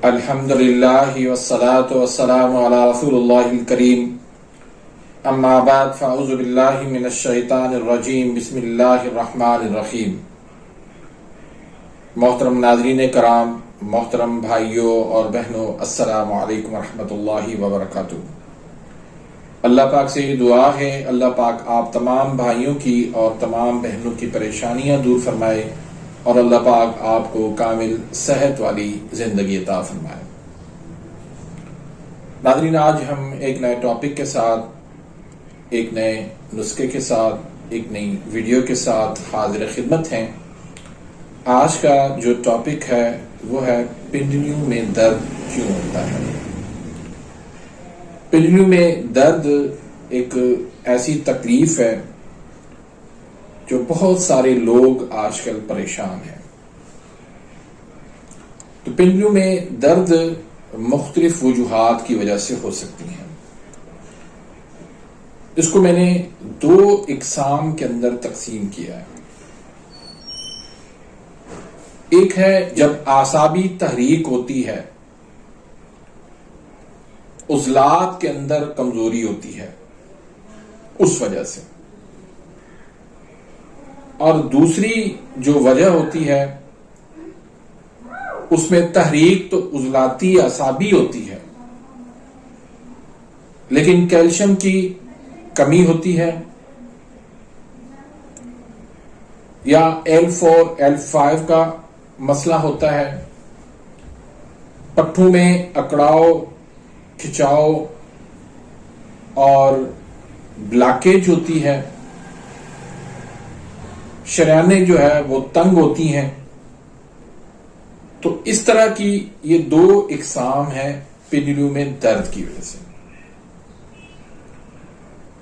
الحمدللہ والصلاة والسلام علی رسول اللہ الکریم اما بعد فاعوذ باللہ من الشیطان الرجیم بسم اللہ الرحمن الرحیم۔ محترم ناظرین کرام، محترم بھائیوں اور بہنوں، السلام علیکم ورحمۃ اللہ وبرکاتہ۔ اللہ پاک سے یہ دعا ہے، اللہ پاک آپ تمام بھائیوں کی اور تمام بہنوں کی پریشانیاں دور فرمائے اور اللہ پاک آپ کو کامل صحت والی زندگی عطا فرمائے۔ ناظرین، آج ہم ایک نئے ٹاپک کے ساتھ، ایک نئے نسخے کے ساتھ، ایک نئی ویڈیو کے ساتھ حاضر خدمت ہیں۔ آج کا جو ٹاپک ہے وہ ہے پنڈلیوں میں درد کیوں ہوتا ہے۔ پنڈلیوں میں درد ایک ایسی تکلیف ہے جو بہت سارے لوگ آج کل پریشان ہیں۔ تو پنڈلیوں میں درد مختلف وجوہات کی وجہ سے ہو سکتی ہیں۔ اس کو میں نے دو اقسام کے اندر تقسیم کیا ہے۔ ایک ہے جب اعصابی تحریک ہوتی ہے، عضلات کے اندر کمزوری ہوتی ہے اس وجہ سے، اور دوسری جو وجہ ہوتی ہے اس میں تحریک تو عضلاتی اعصابی ہوتی ہے لیکن کیلشیم کی کمی ہوتی ہے، یا L4 L5 کا مسئلہ ہوتا ہے، پٹھوں میں اکڑاؤ کھچاؤ اور بلاکیج ہوتی ہے، شریانیں جو ہے وہ تنگ ہوتی ہیں۔ تو اس طرح کی یہ دو اقسام ہیں پنڈلیوں میں درد کی وجہ سے۔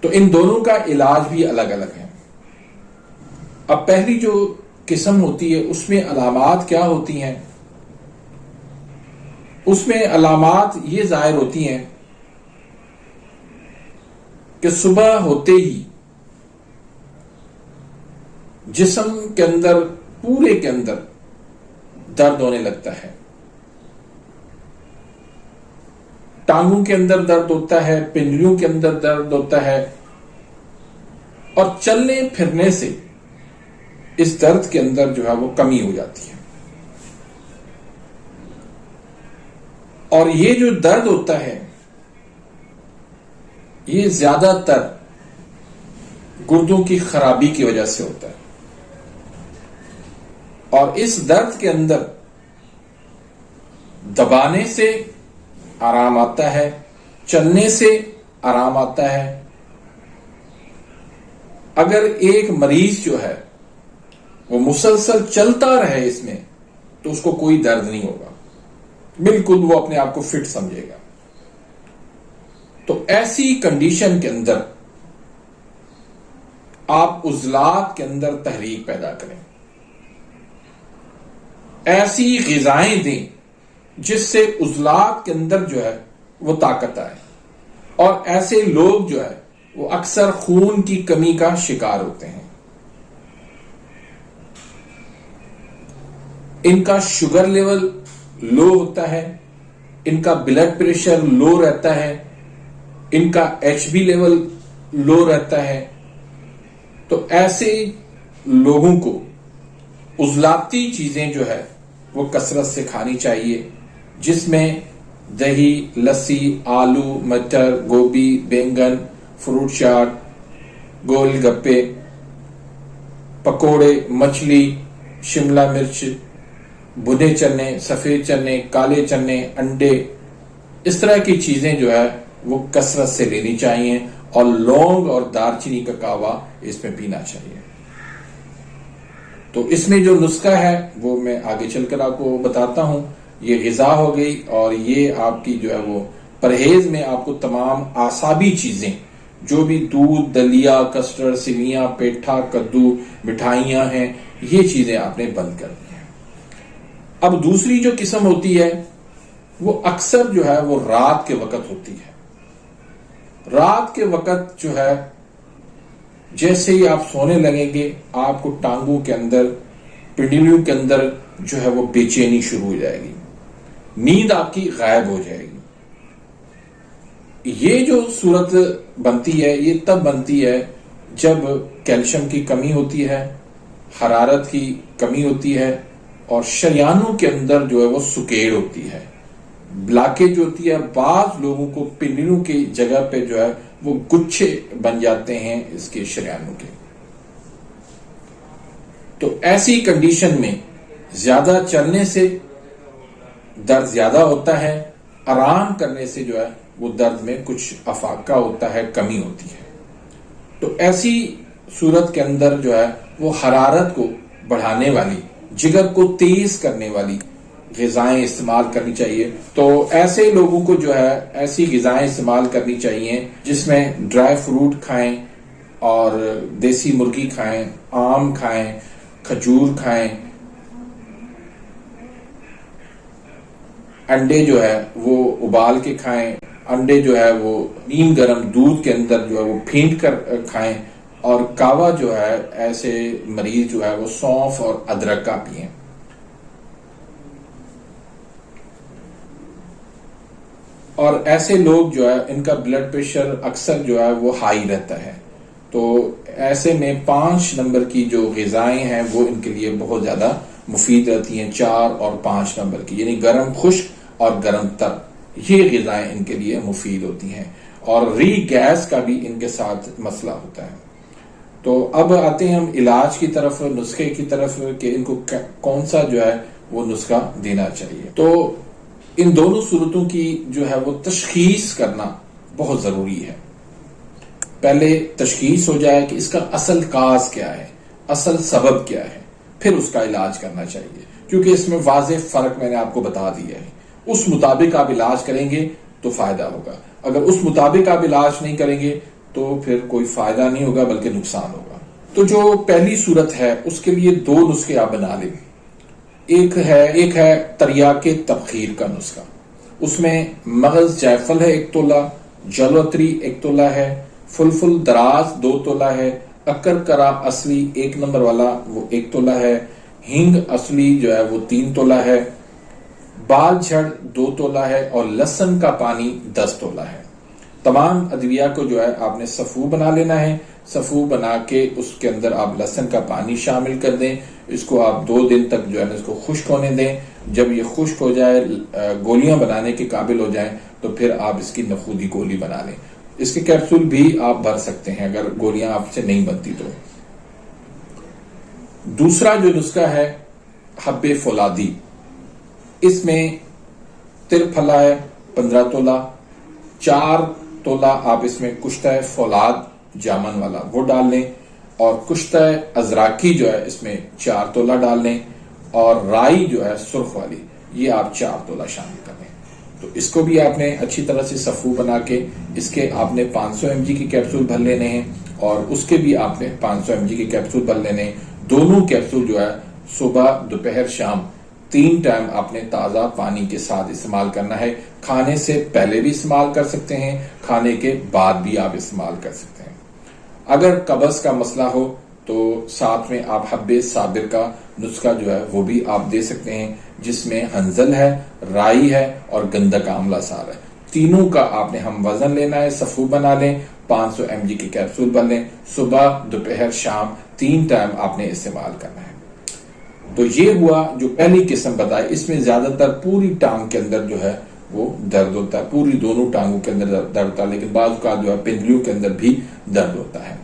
تو ان دونوں کا علاج بھی الگ الگ ہے۔ اب پہلی جو قسم ہوتی ہے اس میں علامات کیا ہوتی ہیں؟ اس میں علامات یہ ظاہر ہوتی ہیں کہ صبح ہوتے ہی جسم کے اندر، پورے کے اندر درد ہونے لگتا ہے، ٹانگوں کے اندر درد ہوتا ہے، پنڈلیوں کے اندر درد ہوتا ہے، اور چلنے پھرنے سے اس درد کے اندر جو ہے وہ کمی ہو جاتی ہے۔ اور یہ جو درد ہوتا ہے یہ زیادہ تر گردوں کی خرابی کی وجہ سے ہوتا ہے، اور اس درد کے اندر دبانے سے آرام آتا ہے، چلنے سے آرام آتا ہے۔ اگر ایک مریض جو ہے وہ مسلسل چلتا رہے اس میں تو اس کو کوئی درد نہیں ہوگا، بالکل وہ اپنے آپ کو فٹ سمجھے گا۔ تو ایسی کنڈیشن کے اندر آپ عضلات کے اندر تحریک پیدا کریں، ایسی غذائیں دیں جس سے عضلات کے اندر جو ہے وہ طاقت آئے۔ اور ایسے لوگ جو ہے وہ اکثر خون کی کمی کا شکار ہوتے ہیں، ان کا شوگر لیول لو ہوتا ہے، ان کا بلڈ پریشر لو رہتا ہے، ان کا HB لیول لو رہتا ہے۔ تو ایسے لوگوں کو عضلاتی چیزیں جو ہے وہ کثرت سے کھانی چاہیے، جس میں دہی، لسی، آلو، مٹر، گوبھی، بینگن، فروٹ چاٹ، گول گپے، پکوڑے، مچھلی، شملہ مرچ، بھنے چنے، سفید چنے، کالے چنے، انڈے، اس طرح کی چیزیں جو ہے وہ کثرت سے لینی چاہیے، اور لونگ اور دارچینی کا کہوا اس میں پینا چاہیے۔ تو اس میں جو نسخہ ہے وہ میں آگے چل کر آپ کو بتاتا ہوں۔ یہ غذا ہو گئی، اور یہ آپ کی جو ہے وہ پرہیز میں آپ کو تمام اعصابی چیزیں، جو بھی دودھ، دلیا، کسٹرڈ، سیویاں، پیٹھا، کدو، مٹھائیاں ہیں، یہ چیزیں آپ نے بند کرنی ہیں۔ اب دوسری جو قسم ہوتی ہے وہ اکثر جو ہے وہ رات کے وقت ہوتی ہے۔ رات کے وقت جو ہے جیسے ہی آپ سونے لگیں گے آپ کو ٹانگوں کے اندر، پنڈلیوں کے اندر جو ہے وہ بے چینی شروع ہو جائے گی، نیند آپ کی غائب ہو جائے گی۔ یہ جو صورت بنتی ہے یہ تب بنتی ہے جب کیلشیم کی کمی ہوتی ہے، حرارت کی کمی ہوتی ہے، اور شریانوں کے اندر جو ہے وہ سکیڑ ہوتی ہے، بلاکیج ہوتی ہے۔ بعض لوگوں کو پنڈلیوں کی جگہ پہ جو ہے وہ گچھے بن جاتے ہیں اس کے شریانوں کے۔ تو ایسی کنڈیشن میں زیادہ چلنے سے درد زیادہ ہوتا ہے، آرام کرنے سے جو ہے وہ درد میں کچھ افاقہ ہوتا ہے، کمی ہوتی ہے۔ تو ایسی صورت کے اندر جو ہے وہ حرارت کو بڑھانے والی، جگر کو تیز کرنے والی غذائیں استعمال کرنی چاہیے۔ تو ایسے لوگوں کو جو ہے ایسی غذائیں استعمال کرنی چاہیے جس میں ڈرائی فروٹ کھائیں اور دیسی مرغی کھائیں، آم کھائیں، کھجور کھائیں، انڈے جو ہے وہ ابال کے کھائیں، انڈے جو ہے وہ نیم گرم دودھ کے اندر جو ہے وہ پھینٹ کر کھائیں، اور کہوہ جو ہے ایسے مریض جو ہے وہ سونف اور ادرک کا پئیں۔ اور ایسے لوگ جو ہے ان کا بلڈ پریشر اکثر جو ہے وہ ہائی رہتا ہے، تو ایسے میں 5 نمبر کی جو غذائیں ہیں وہ ان کے لیے بہت زیادہ مفید رہتی ہیں، 4 اور 5 نمبر کی، یعنی گرم خشک اور گرم تر، یہ غذائیں ان کے لیے مفید ہوتی ہیں۔ اور ری گیس کا بھی ان کے ساتھ مسئلہ ہوتا ہے۔ تو اب آتے ہیں ہم علاج کی طرف، نسخے کی طرف کہ ان کو کون سا جو ہے وہ نسخہ دینا چاہیے۔ تو ان دونوں صورتوں کی جو ہے وہ تشخیص کرنا بہت ضروری ہے۔ پہلے تشخیص ہو جائے کہ اس کا اصل کاز کیا ہے، اصل سبب کیا ہے، پھر اس کا علاج کرنا چاہیے، کیونکہ اس میں واضح فرق میں نے آپ کو بتا دیا ہے۔ اس مطابق آپ علاج کریں گے تو فائدہ ہوگا، اگر اس مطابق آپ علاج نہیں کریں گے تو پھر کوئی فائدہ نہیں ہوگا بلکہ نقصان ہوگا۔ تو جو پہلی صورت ہے اس کے لیے 2 نسخے آپ بنا لیں۔ ایک ہے تریاک تبخیر کا نسخہ، اس میں مغز جائفل ہے 1 تولہ، جلوتری 1 تولہ ہے، فلفل دراز 2 تولہ ہے، اکر کرا اصلی 1 نمبر والا وہ 1 تولہ ہے، ہینگ اصلی جو ہے وہ 3 تولہ ہے، بال جھڑ 2 تولہ ہے، اور لہسن کا پانی 10 تولہ ہے۔ تمام ادویہ کو جو ہے آپ نے صفو بنا لینا ہے، صفو بنا کے اس کے اندر آپ لہسن کا پانی شامل کر دیں، اس کو آپ 2 دن تک جو ہے اس کو خشک ہونے دیں۔ جب یہ خشک ہو جائے، گولیاں بنانے کے قابل ہو جائیں تو پھر آپ اس کی نخودی گولی بنا لیں۔ اس کے کیپسول بھی آپ بھر سکتے ہیں اگر گولیاں آپ سے نہیں بنتی تو۔ دوسرا جو نسخہ ہے حب فولادی، اس میں تر پھلا ہے 15 تولہ، 4 تولہ آپ اس میں کشتہ فولاد جامن والا وہ ڈال لیں، اور کشتہ ازراکی جو ہے اس میں 4 تولہ ڈال لیں، اور رائی جو ہے سرخ والی یہ آپ 4 تولہ شامل کر لیں۔ تو اس کو بھی آپ نے اچھی طرح سے صفو بنا کے اس کے آپ نے 500 mg کی کیپسول بھر لینے ہیں، اور اس کے بھی آپ نے 500 mg کی کیپسول بھر لینے ہیں۔ دونوں کیپسول جو ہے صبح، دوپہر، شام 3 ٹائم آپ نے تازہ پانی کے ساتھ استعمال کرنا ہے۔ کھانے سے پہلے بھی استعمال کر سکتے ہیں، کھانے کے بعد بھی آپ استعمال کر سکتے ہیں۔ اگر قبض کا مسئلہ ہو تو ساتھ میں آپ حب صابر کا نسخہ جو ہے وہ بھی آپ دے سکتے ہیں، جس میں ہنزل ہے، رائی ہے اور گندک آملہ سار ہے۔ تینوں کا آپ نے ہم وزن لینا ہے، صفو بنا لیں، 500 mg کی کیپسول بن لیں، صبح، دوپہر، شام 3 ٹائم آپ نے استعمال کرنا ہے۔ تو یہ ہوا جو پہلی قسم بتائی، اس میں زیادہ تر پوری ٹانگ کے اندر جو ہے وہ درد ہوتا ہے، پوری دونوں ٹانگوں کے اندر درد ہوتا ہے، لیکن بعض کا جو ہے پنڈلیوں کے اندر بھی درد ہوتا ہے۔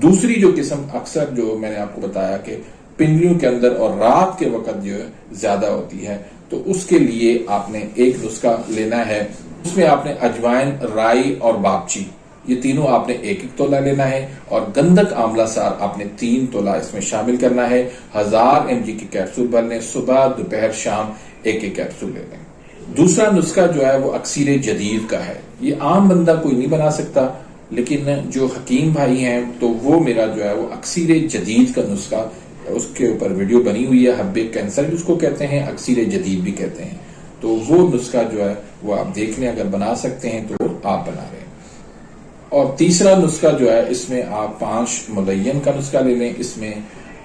دوسری جو قسم اکثر جو میں نے آپ کو بتایا کہ پنڈلیوں کے اندر اور رات کے وقت جو ہے زیادہ ہوتی ہے، تو اس کے لیے آپ نے ایک نسخہ لینا ہے، اس میں آپ نے اجوائن، رائی اور باپچی یہ تینوں آپ نے 1-1 تولہ لینا ہے، اور گندک آملہ سار آپ نے 3 تولہ اس میں شامل کرنا ہے۔ 1000 mg کی کیپسول بھر لیں، صبح، دوپہر، شام 1-1 کیپسول لے لیں۔ دوسرا نسخہ جو ہے وہ اکسیر جدید کا ہے، یہ عام بندہ کوئی نہیں بنا سکتا، لیکن جو حکیم بھائی ہیں تو وہ میرا جو ہے وہ اکسیر جدید کا نسخہ، اس کے اوپر ویڈیو بنی ہوئی ہے، حب کینسر جس کو کہتے ہیں، اکسیر جدید بھی کہتے ہیں، تو وہ نسخہ جو ہے وہ آپ دیکھ لیں، اگر بنا سکتے ہیں تو آپ بنا لیں۔ اور تیسرا نسخہ جو ہے اس میں آپ 5 ملین کا نسخہ لے لیں، اس میں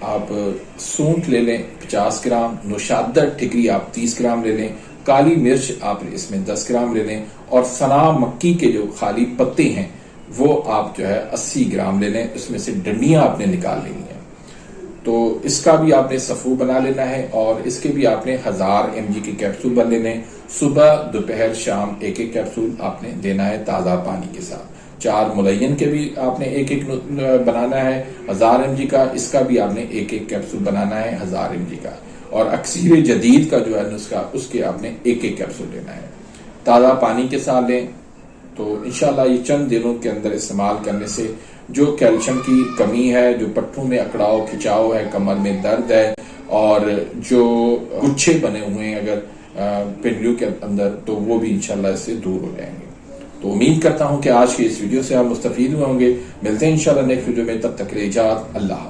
آپ سونٹ لے لیں 50 گرام، نوشادر ٹھکری آپ 30 گرام لے لیں، کالی مرچ آپ اس میں 10 گرام لے لیں، اور سنا مکی کے جو خالی پتے ہیں وہ آپ جو ہے 80 گرام لے لیں، اس میں سے ڈنڈیاں آپ نے نکال لینی ہیں۔ تو اس کا بھی آپ نے صفو بنا لینا ہے، اور اس کے بھی آپ نے 1000 mg کے کیپسول بن لینے، صبح دوپہر شام ایک ایک کیپسول آپ نے دینا ہے تازہ پانی کے ساتھ۔ 4 ملین کے بھی آپ نے ایک ایک بنانا ہے 1000 mg کا، اس کا بھی آپ نے ایک ایک کیپسول بنانا ہے 1000 mg کا، اور اکسیر جدید کا جو ہے نسخہ اس کے آپ نے ایک ایک کیپسول لینا ہے، تازہ پانی کے ساتھ لیں۔ تو انشاءاللہ یہ چند دنوں کے اندر استعمال کرنے سے جو کیلشیم کی کمی ہے، جو پٹھوں میں اکڑاؤ کھچاؤ ہے، کمر میں درد ہے، اور جو گچھے بنے ہوئے ہیں اگر پنڈلیوں کے اندر، تو وہ بھی انشاءاللہ اس سے دور ہو جائیں گے۔ تو امید کرتا ہوں کہ آج کی اس ویڈیو سے آپ مستفید ہوئے ہوں گے۔ ملتے ہیں انشاءاللہ نیکسٹ ویڈیو میں، تب تک کے لیے اجازت، اللہ حافظ۔